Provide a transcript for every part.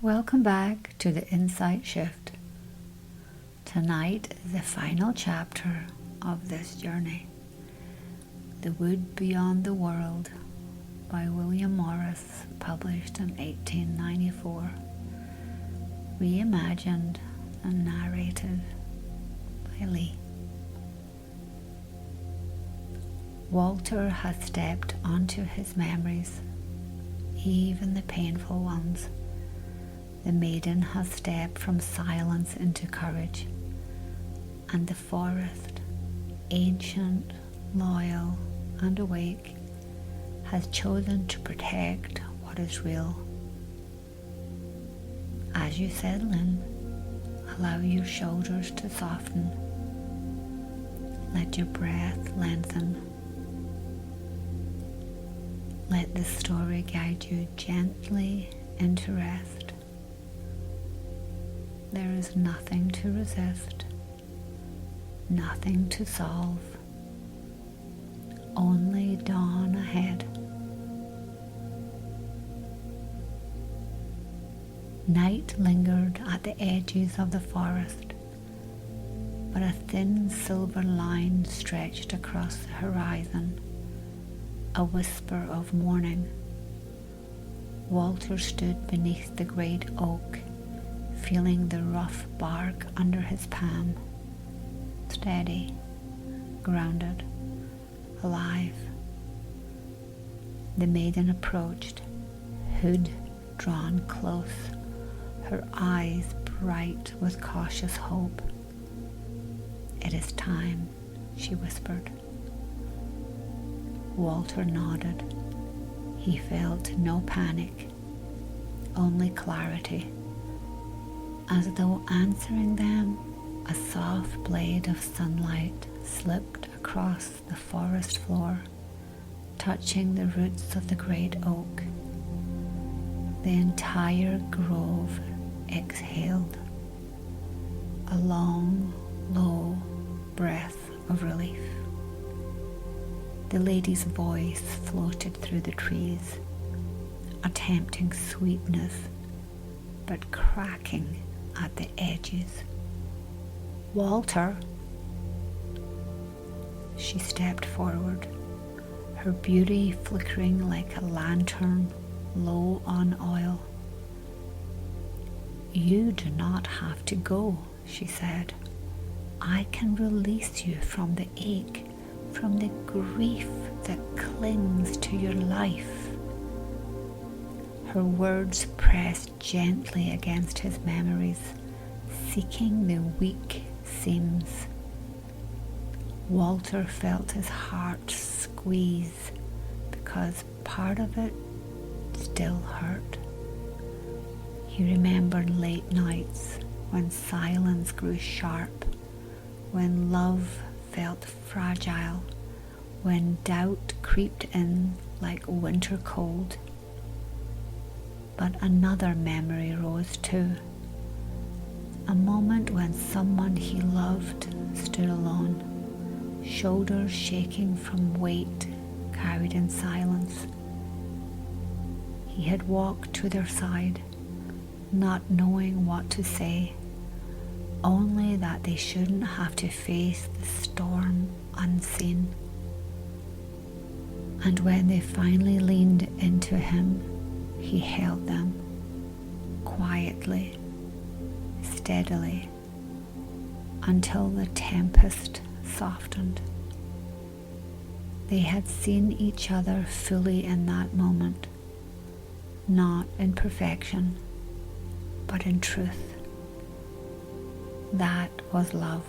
Welcome back to the Insight Shift. Tonight is the final chapter of this journey, The Wood Beyond the World by William Morris, published in 1894, reimagined and narrated by Lee. Walter has stepped onto his memories, even the painful ones. The maiden has stepped from silence into courage, and the forest, ancient, loyal, and awake, has chosen to protect what is real. As you settle in, allow your shoulders to soften. Let your breath lengthen. Let the story guide you gently into rest. There is nothing to resist, nothing to solve, only dawn ahead. Night lingered at the edges of the forest, but a thin silver line stretched across the horizon, a whisper of morning. Walter stood beneath the great oak, feeling the rough bark under his palm, steady, grounded, alive. The maiden approached, hood drawn close, her eyes bright with cautious hope. "It is time," she whispered. Walter nodded. He felt no panic, only clarity. As though answering them, a soft blade of sunlight slipped across the forest floor, touching the roots of the great oak. The entire grove exhaled a long, low breath of relief. The lady's voice floated through the trees, attempting sweetness, but cracking at the edges. "Walter!" She stepped forward, her beauty flickering like a lantern low on oil. "You do not have to go," she said. "I can release you from the ache, from the grief that clings to your life." Her words pressed gently against his memories, seeking the weak seams. Walter felt his heart squeeze because part of it still hurt. He remembered late nights when silence grew sharp, when love felt fragile, when doubt crept in like winter cold. But another memory rose too. A moment when someone he loved stood alone, shoulders shaking from weight carried in silence. He had walked to their side, not knowing what to say, only that they shouldn't have to face the storm unseen. And when they finally leaned into him, he held them, quietly, steadily, until the tempest softened. They had seen each other fully in that moment, not in perfection, but in truth. That was love,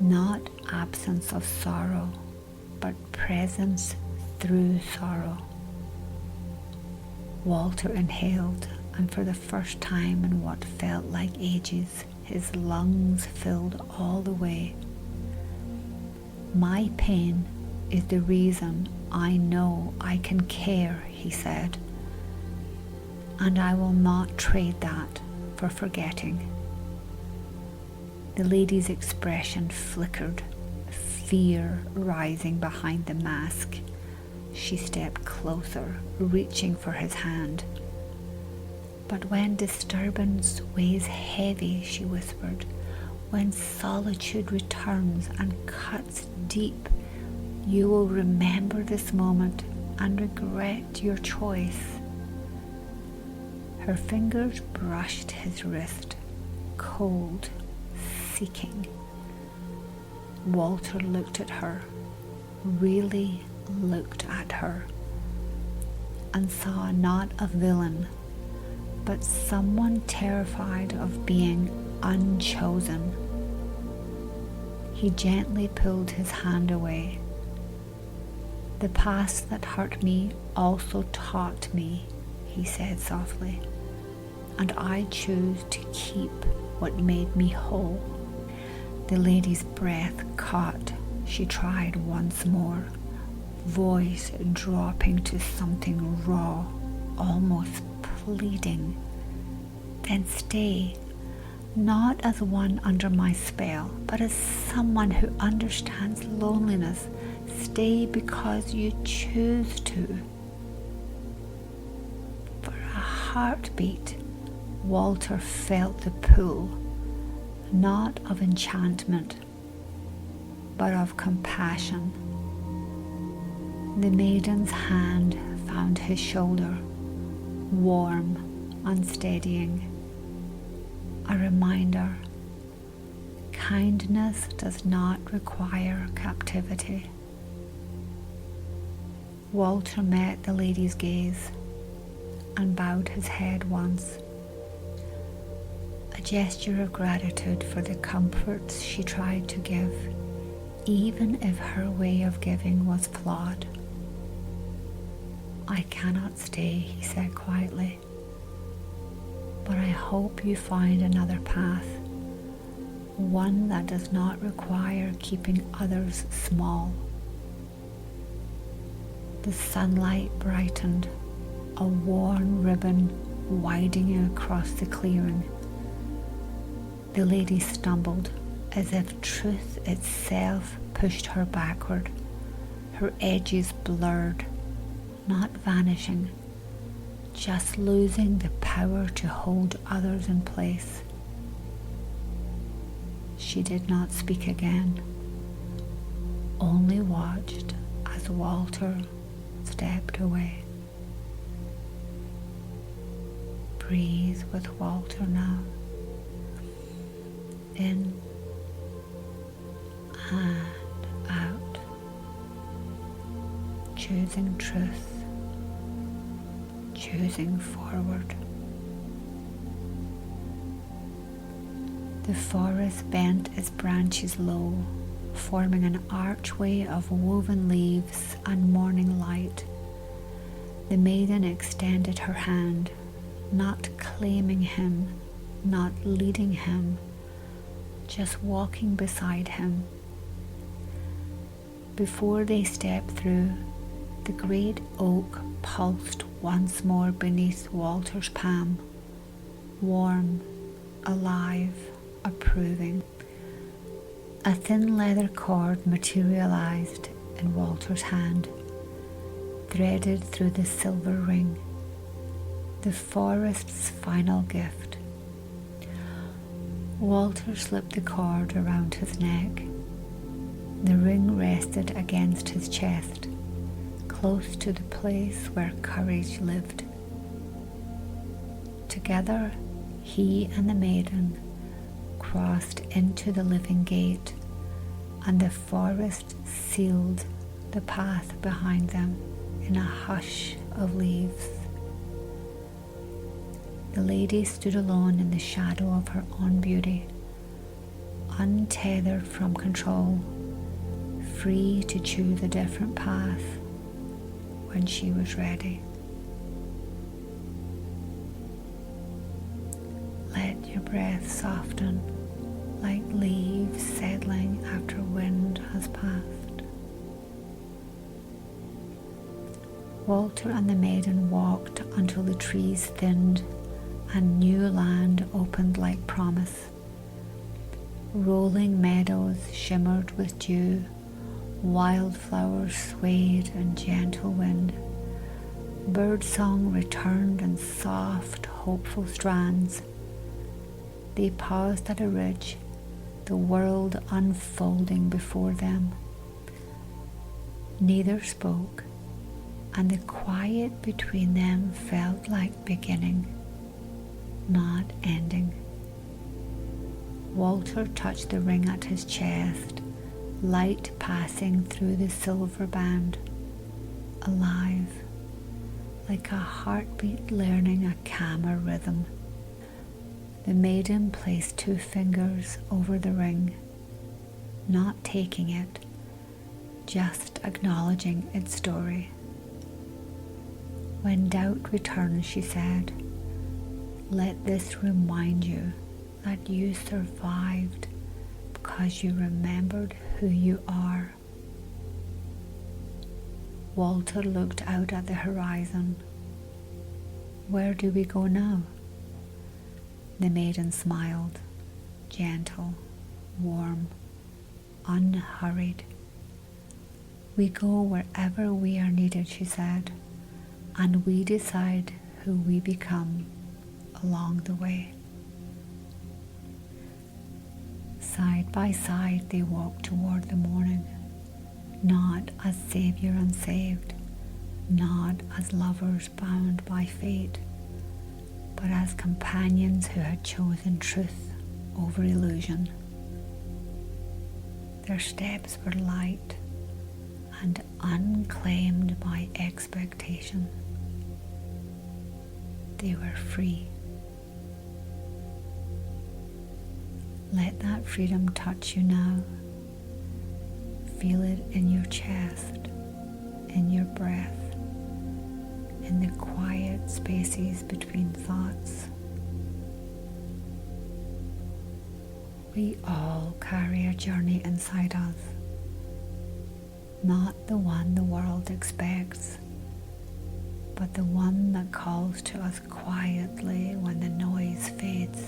not absence of sorrow, but presence through sorrow. Walter inhaled, and for the first time in what felt like ages, his lungs filled all the way. "My pain is the reason I know I can care," he said, "and I will not trade that for forgetting." The lady's expression flickered, fear rising behind the mask. She stepped closer, reaching for his hand. But when disturbance weighs heavy, she whispered, when solitude returns and cuts deep, you will remember this moment and regret your choice. Her fingers brushed his wrist, cold, seeking. Walter looked at her, really looked at her, and saw not a villain, but someone terrified of being unchosen. He gently pulled his hand away. The past that hurt me also taught me, he said softly, and I choose to keep what made me whole. The lady's breath caught. She tried once more, voice dropping to something raw, almost pleading. Then stay, not as one under my spell, but as someone who understands loneliness. Stay because you choose to. For a heartbeat, Walter felt the pull, not of enchantment, but of compassion. The maiden's hand found his shoulder, warm, unsteadying. A reminder, kindness does not require captivity. Walter met the lady's gaze and bowed his head once, a gesture of gratitude for the comforts she tried to give, even if her way of giving was flawed. I cannot stay, he said quietly, but I hope you find another path, one that does not require keeping others small. The sunlight brightened, a worn ribbon widening across the clearing. The lady stumbled, as if truth itself pushed her backward, her edges blurred, not vanishing, just losing the power to hold others in place. She did not speak again, only watched as Walter stepped away. Breathe with Walter now. In and out, choosing truth, choosing forward. The forest bent its branches low, forming an archway of woven leaves and morning light. The maiden extended her hand, not claiming him, not leading him, just walking beside him. Before they stepped through, the great oak pulsed once more beneath Walter's palm, warm, alive, approving. A thin leather cord materialized in Walter's hand, threaded through the silver ring, the forest's final gift. Walter slipped the cord around his neck. The ring rested against his chest, close to the place where courage lived. Together, he and the maiden crossed into the living gate, and the forest sealed the path behind them in a hush of leaves. The lady stood alone in the shadow of her own beauty, untethered from control, free to choose a different path when she was ready. Let your breath soften like leaves settling after wind has passed. Walter and the maiden walked until the trees thinned and new land opened like promise. Rolling meadows shimmered with dew, wildflowers swayed in gentle wind, Birdsong returned in soft, hopeful strands. They paused at a ridge, the world unfolding before them. Neither spoke, and the quiet between them felt like beginning, not ending. Walter touched the ring at his chest, light passing through the silver band, alive, like a heartbeat learning a calmer rhythm. The maiden placed 2 fingers over the ring, not taking it, just acknowledging its story. When doubt returns, she said, let this remind you that you survived because you remembered who you are. Walter looked out at the horizon. Where do we go now? The maiden smiled, gentle, warm, unhurried. We go wherever we are needed, she said, and we decide who we become along the way. Side by side they walked toward the morning, not as saviour and saved, not as lovers bound by fate, but as companions who had chosen truth over illusion. Their steps were light and unclaimed by expectation. They were free. Let that freedom touch you now. Feel it in your chest, in your breath, in the quiet spaces between thoughts. We all carry a journey inside us, not the one the world expects, but the one that calls to us quietly when the noise fades.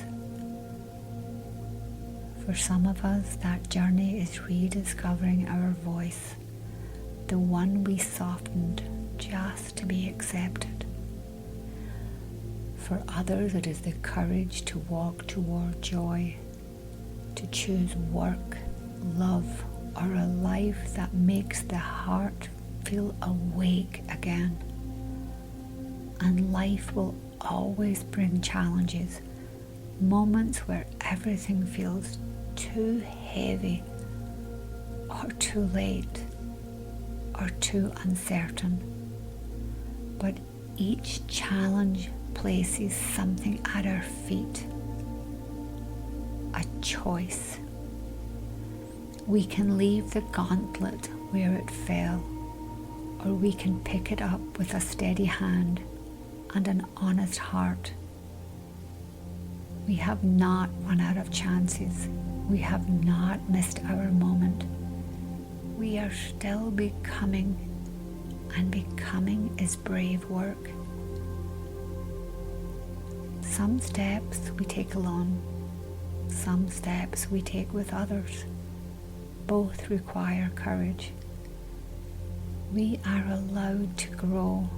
For some of us, that journey is rediscovering our voice, the one we softened just to be accepted. For others, it is the courage to walk toward joy, to choose work, love, or a life that makes the heart feel awake again. And life will always bring challenges, moments where everything feels too heavy, or too late, or too uncertain. But each challenge places something at our feet, a choice. We can leave the gauntlet where it fell, or we can pick it up with a steady hand and an honest heart. We have not run out of chances. We have not missed our moment. We are still becoming, and becoming is brave work. Some steps we take alone, some steps we take with others. Both require courage. We are allowed to grow.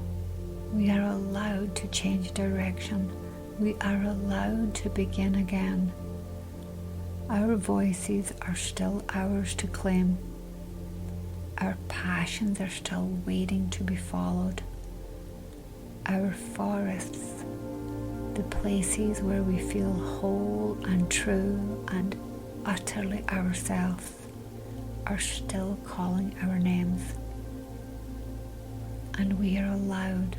We are allowed to change direction. We are allowed to begin again. Our voices are still ours to claim. Our passions are still waiting to be followed. Our forests, the places where we feel whole and true and utterly ourselves, are still calling our names. And we are allowed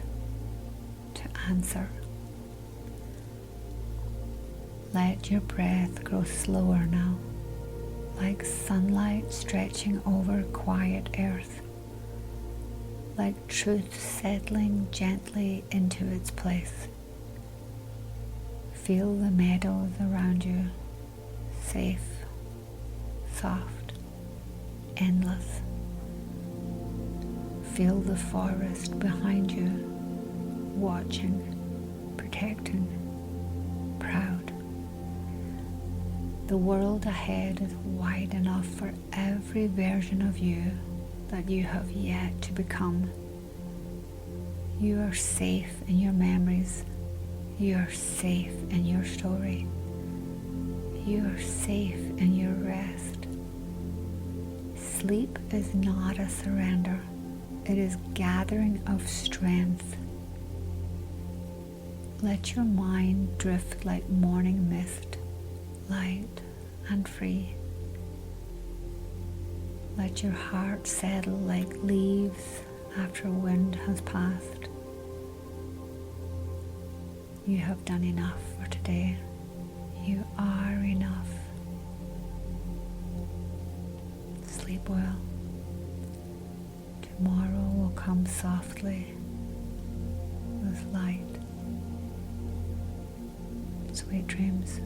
to answer. Let your breath grow slower now, like sunlight stretching over quiet earth, like truth settling gently into its place. Feel the meadows around you, safe, soft, endless. Feel the forest behind you, watching, protecting, proud. The world ahead is wide enough for every version of you that you have yet to become. You are safe in your memories. You are safe in your story. You are safe in your rest. Sleep is not a surrender. It is gathering of strength. Let your mind drift like morning mist, light and free. Let your heart settle like leaves after wind has passed. You have done enough for today. You are enough. Sleep well. Tomorrow will come softly with light. Sweet dreams.